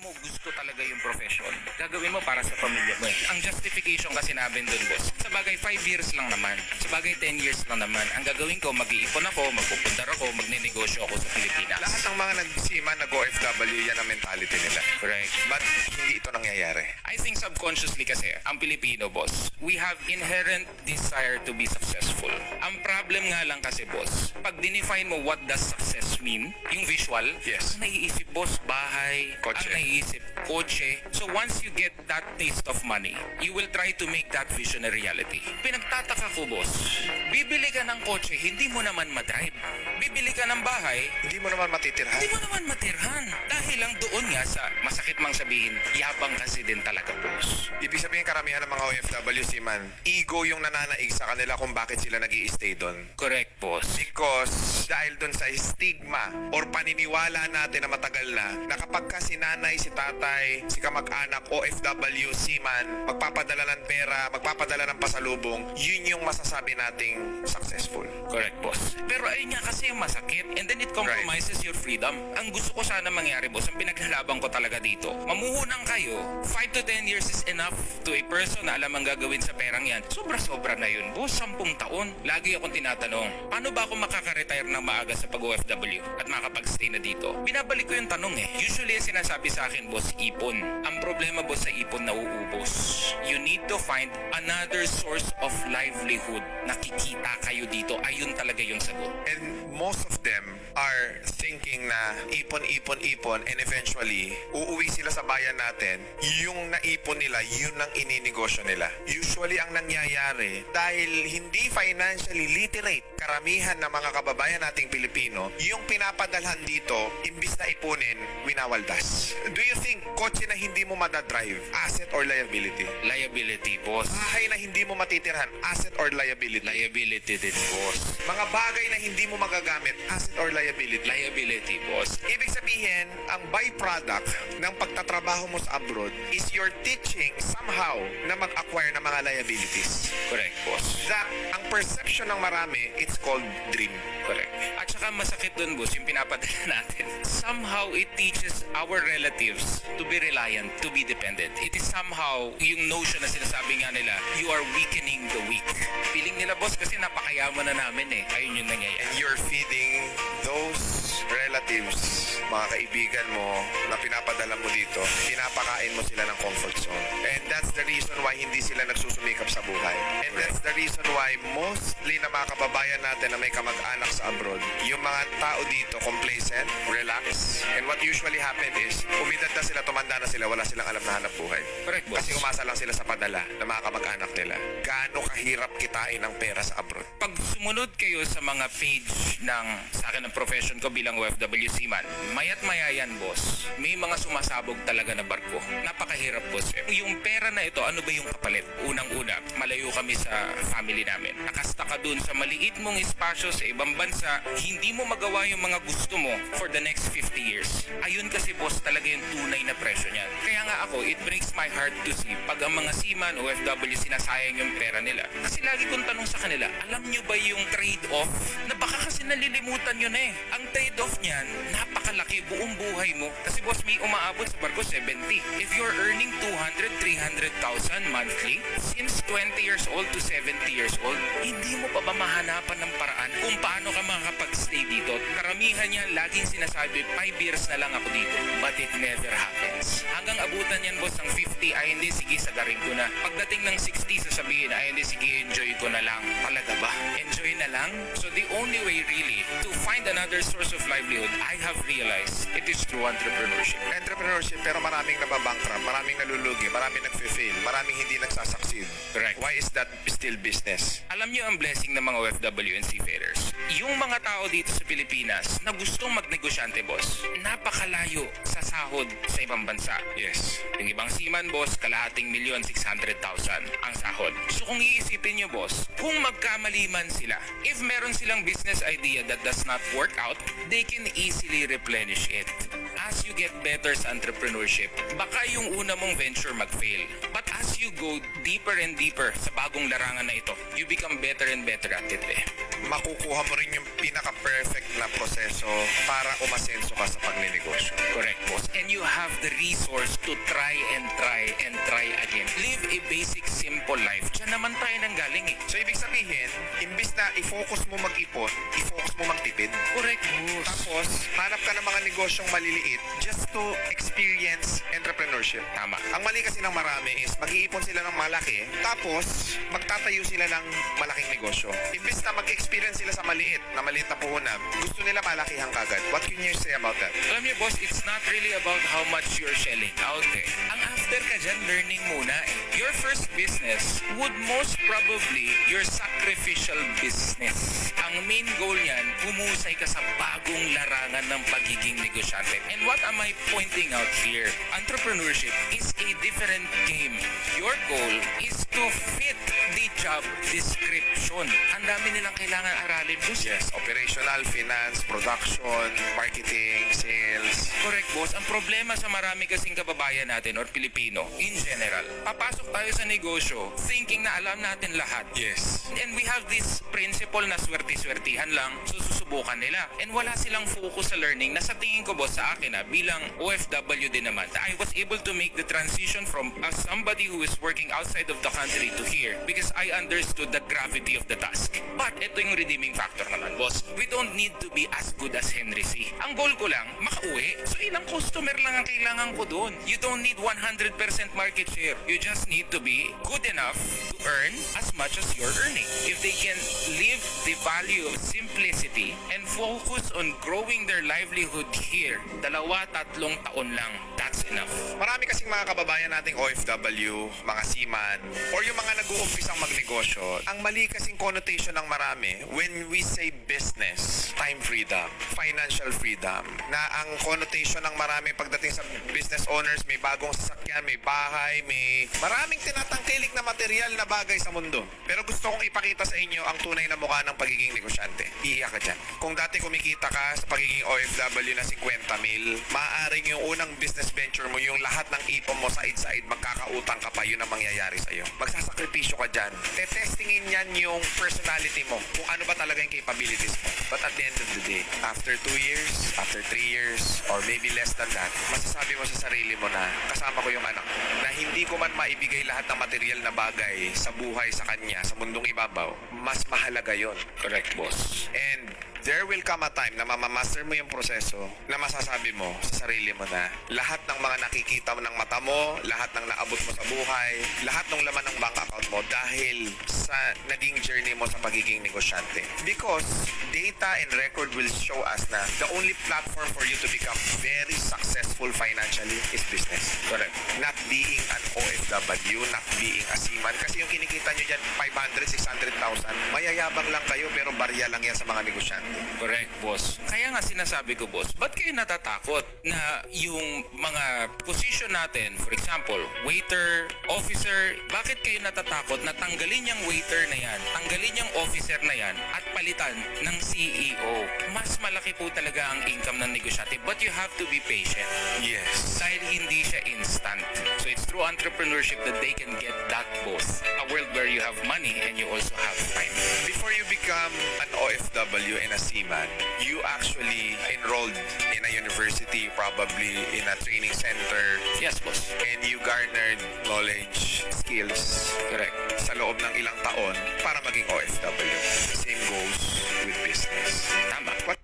mo gusto talaga yung profession, gagawin mo para sa pamilya mo eh. Ang justification kasi namin dun, boss, sa bagay 5 years lang naman, sa bagay 10 years lang naman, ang gagawin ko, mag-iipon ako, magpupundar ako, magnenegosyo ako sa Pilipinas. Lahat ng mga nag-seaman, nag-OFW, yan ang mentality nila. Correct. But hindi ito nangyayari. I think subconsciously kasi, ang Pilipino, boss, we have inherent desire to be successful. Ang problem nga lang kasi, boss, pag dinefine mo what does success mean, yung visual, Yes. ang naiisip, boss, bahay, Kotse. ang naiisip, kotse. So once you get that taste of money, you will try to make that vision a reality. Pinagtataka ko, boss, bibili ka ng kotse, hindi mo naman madrive. Bibili ka ng bahay, Hindi mo naman matitirhan. hindi mo naman matirhan. Dahil lang doon nga sa, masakit mang sabihin, yabang kasi din talaga, boss. Ibig sabihin karamihan ng mga OFW seaman, ego yung nananaig sa kanila kung bakit sila nag-i-stay doon. Correct, boss. Because dahil doon sa stigma or paniniwala natin na matagal na kapag ka si nanay, si tatay, si kamag-anak, OFW, seaman, magpapadala ng pera, magpapadala ng pasalubong, yun yung masasabi nating successful. Correct, boss. Pero ayun nga kasi yung masakit and then it compromises your freedom. Ang gusto ko sana mangyari, boss, ang pinaglalaban ko talaga dito, mamuhunan kayo, 5 to 10 years is enough to a person na alam ang gagawin sa perang yan. Sobra-sobra na yun, boss. 10 taon. Lagi akong tinatanong, paano ba ako makaka-retire ng maaga sa pag-OFW at makapag-stay na dito? Binabalik ko yung tanong eh. Usually, sinasabi sa akin, boss, ipon. Ang problema, boss, sa ipon, nauubos. You need to find another source of livelihood. Nakikita kayo dito. Ayun talaga yung sagot. And most of them are thinking na ipon and eventually uuwi sila sa bayan natin, yung naipon nila, yun ang ininegosyo nila. Usually ang nangyayari, dahil hindi financially literate karamihan ng mga kababayan nating Pilipino, yung pinapadalhan dito, imbis na ipunin, winawaldas. Do you think kotse na hindi mo madadrive, asset or liability? Liability, boss. Bahay na hindi mo matitirhan, asset or liability? Liability din, boss. Mga bagay na hindi mo magagamit, asset or liability? Liability, boss. Ibig sabihin, ang byproduct ng pagtatrabaho mo sa abroad is you're teaching somehow na mag-acquire ng mga liabilities. Correct, boss. That, ang perception ng marami, it's called dream. Correct. At saka masakit dun, boss, yung pinapadala natin. Somehow, it teaches our relatives to be reliant, to be dependent. It is somehow, yung notion na sinasabi nga nila, you are weakening the weak. Feeling nila, boss, kasi napakayaman na namin eh. Ayun yung nangyayari. You're feeding those relatives, mga kaibigan mo na pinapadala mo dito, pinapakain mo sila ng comfort zone. And that's the reason why hindi sila nagsusumikap sa buhay. And that's the reason why mostly na mga kababayan natin na may kamag-anak sa abroad, yung mga tao dito complacent, relax. And what usually happen is, umidad na sila, tumanda na sila, wala silang alam na hanap buhay. Correct, boss. Kasi umasa lang sila sa padala ng mga kamag-anak nila. Gaano kahirap kitain ang pera sa abroad? Pag sumunod kayo sa mga page ng sa akin ng profession ko bilang OFW seaman, mayat maya yan, boss. May mga sumasabog talaga na barko. Napakahirap, boss. Yung pera na ito, ano ba yung kapalit? Unang-una, malayo kami sa family namin. Nakasta ka dun sa maliit mong espasyo sa ibang bansa, hindi mo magawa yung mga gusto mo for the next 50 years. Ayun kasi, boss, talaga yung tunay na presyo niyan. Kaya nga ako, it breaks my heart to see pag ang mga seaman, OFW, sinasayang yung pera nila. Kasi lagi kong tanong sa kanila, alam nyo ba yung trade-off? Na baka kasi nalilimutan yun eh. Ang trade-off niyan, napakalaki buong buhay mo. Kasi boss, may umaabot sa barko 70. If you're earning 200, 300,000 monthly, since 20 years old to 70 years old, hindi mo pa ba mahanapan ng paraan kung paano ka makakapag-stay dito? Karamihan niya, laging sinasabi, 5 years na lang ako dito. But it never happens. Hanggang abutan yan, boss, ng 50, ay hindi, sige, sagarin ko na. Pagdating ng 60, sasabihin, ay hindi, sige, enjoy ko na lang. Talaga ba? Enjoy na lang? So the only way really to find another source of livelihood, I have realized, it is through entrepreneurship. Entrepreneurship, pero maraming nababankrupt, maraming nalulugi, maraming nagfe-fail, maraming hindi nagsasucceed. Correct. Why is that still business? Alam niyo ang blessing ng mga OFW and seafarers. Yung mga tao dito sa Pilipinas na gustong magnegosyante, boss, napakalayo sa sahod sa ibang bansa. Yes. Yung ibang seaman, boss, kalahating milyon, 600,000 ang sahod. So kung iisipin nyo, boss, kung magkamali man sila, if meron silang business idea that does not work out, they can easily replenish it. As you get better sa entrepreneurship, baka yung una mong venture mag-fail. But as you go deeper and deeper sa bagong larangan na ito, you become better and better at it eh. Makukuha mo rin yung pinaka-perfect na proseso para umasenso ka sa pagninegosyo. Correct, boss. And you have the resource to try and try and try again. Live a basic, simple life. Diyan naman tayo nanggaling eh. So, ibig sabihin, imbis na i-focus mo mag-ipon, i-focus mo magtipid. Correct, boss. Tapos, hanap ka ng mga negosyong maliliit just to experience entrepreneurship. Tama. Ang mali kasi ng marami is mag-iipon sila ng malaki, tapos magtatayo sila ng malaking negosyo. Imbis na mag-experience sila sa maliit na puhunan, gusto nila malakihang kagad. What can you say about that? Alam niyo, boss, it's not really about how much you're selling out eh. Ang after ka dyan, learning muna eh. Your first business would most probably your sacrificial business. Ang main goal niyan, humusay ka sa bagong larangan ng pagiging negosyante. And what am I pointing out here? Entrepreneurship is a different game. Your goal is to fit the job description. Ang dami nilang kailangan aralin, boss. Yes, operational, finance, production, marketing, sales. Correct, boss. Ang problema sa marami kasing kababayan natin or Pilipino, in general, papasok tayo sa negosyo thinking na alam natin lahat. Yes. And we have this principle na swerte-swertihan lang, susubukan nila. And wala silang focus sa learning na sa tingin ko, boss, sa akin bilang OFW din naman, I was able to make the transition from somebody who is working outside of the country to here because I understood the gravity of the task. But ito yung redeeming factor naman, boss. We don't need to be as good as Henry C. Ang goal ko lang, makauwi. So ilang customer lang ang kailangan ko doon. You don't need 100% market share. You just need to be good enough to earn as much as you're earning. If they can live the value of simplicity and focus on growing their livelihood here, 2-3 taon lang, that's enough. Marami kasing mga kababayan nating OFW, mga seaman, or yung mga nag-uumpisang magnegosyo, ang mali kasing connotation ng marami when we say business, time freedom, financial freedom, na ang connotation ng marami pagdating sa business owners, may bagong sasakyan, may bahay, may maraming tinatangkilik na material na bagay sa mundo. Pero gusto kong ipakita sa inyo ang tunay na mukha ng pagiging negosyante. Iiyak ka dyan. Kung dati kumikita ka sa pagiging OFW na 50 mil, maaaring yung unang business venture mo, yung lahat ng ipon mo side-side, magkakautang ka pa, yun ang mangyayari sa'yo. Magsasakripisyo ka dyan. Tetestingin yan yung personality mo, kung ano ba talaga yung capabilities mo. But at the end of the day, after 2 years, after 3 years, or maybe less than that, masasabi mo sa sarili mo na kasama ko yung anak ko, na hindi ko man maibigay lahat ng material na bagay sa buhay sa kanya, sa mundong ibabaw, mas mahalaga yon. Correct, boss. And there will come a time na mamamaster mo yung proseso na masasabi mo sa sarili mo na lahat ng mga nakikita mo ng mata mo, lahat ng naabot mo sa buhay, lahat ng laman ng bank account mo dahil sa naging journey mo sa pagiging negosyante. Because data and record will show us na the only platform for you to become very successful financially is business. Correct. Not being an OFW, not being a seaman. Kasi yung kinikita nyo dyan, 500, 600,000, mayayabang lang kayo pero barya lang yan sa mga negosyante. Correct, boss. Kaya nga sinasabi ko, boss, ba't kayo natatakot na yung mga position natin, for example, waiter, officer, bakit kayo natatakot na tanggalin yung waiter na yan, tanggalin yung officer na yan, at palitan ng CEO? Mas malaki po talaga ang income ng negosyante, but you have to be patient. Yes. Dahil hindi siya instant. So it's through entrepreneurship that they can get that both. A world where you have money and you also have time. Before you become an OFW and a seaman, you actually enrolled in a university, probably in a training center, Yes, boss. and you garnered knowledge, skills Correct. sa loob ng ilang taon para maging OFW. Same goes with business. Tama. What